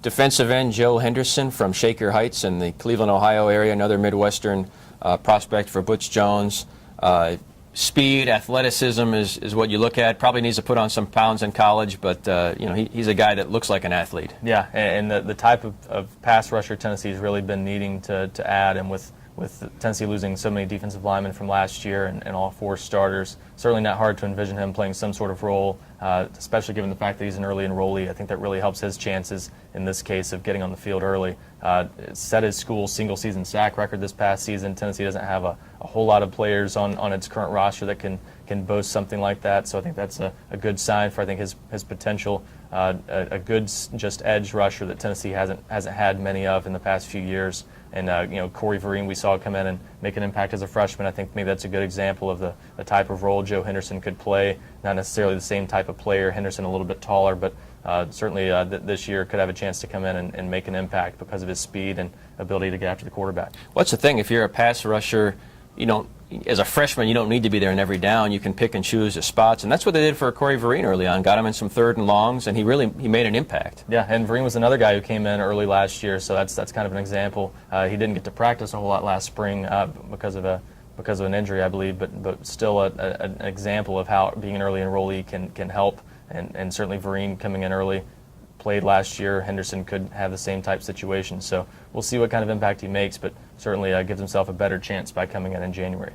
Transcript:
defensive end Joe Henderson from Shaker Heights in the Cleveland, Ohio area, another Midwestern prospect for Butch Jones. Speed, athleticism is what you look at. Probably needs to put on some pounds in college, but you know, he's a guy that looks like an athlete. Yeah, and the type of pass rusher Tennessee's really been needing to add, and with Tennessee losing so many defensive linemen from last year and all 4 starters, certainly not hard to envision him playing some sort of role, especially given the fact that he's an early enrollee. I think that really helps his chances in this case of getting on the field early. Set his school's single-season sack record this past season. Tennessee doesn't have a whole lot of players on its current roster that can boast something like that, so I think that's a good sign for, I think, his potential. A good just edge rusher that Tennessee hasn't had many of in the past few years. And you know, Corey Vereen, we saw come in and make an impact as a freshman. I think maybe that's a good example of the type of role Joe Henderson could play. Not necessarily the same type of player. Henderson a little bit taller, but certainly this year could have a chance to come in and make an impact because of his speed and ability to get after the quarterback. What's the thing? If you're a pass rusher, you don't, as a freshman, you don't need to be there in every down. You can pick and choose the spots, and that's what they did for Corey Vereen early on. Got him in some 3rd and longs, and he made an impact. Yeah, and Vereen was another guy who came in early last year, so that's kind of an example. He didn't get to practice a whole lot last spring because of an injury, I believe, but still an example of how being an early enrollee can help. And certainly Vereen coming in early, played last year. Henderson could have the same type situation. So we'll see what kind of impact he makes, but certainly gives himself a better chance by coming in January.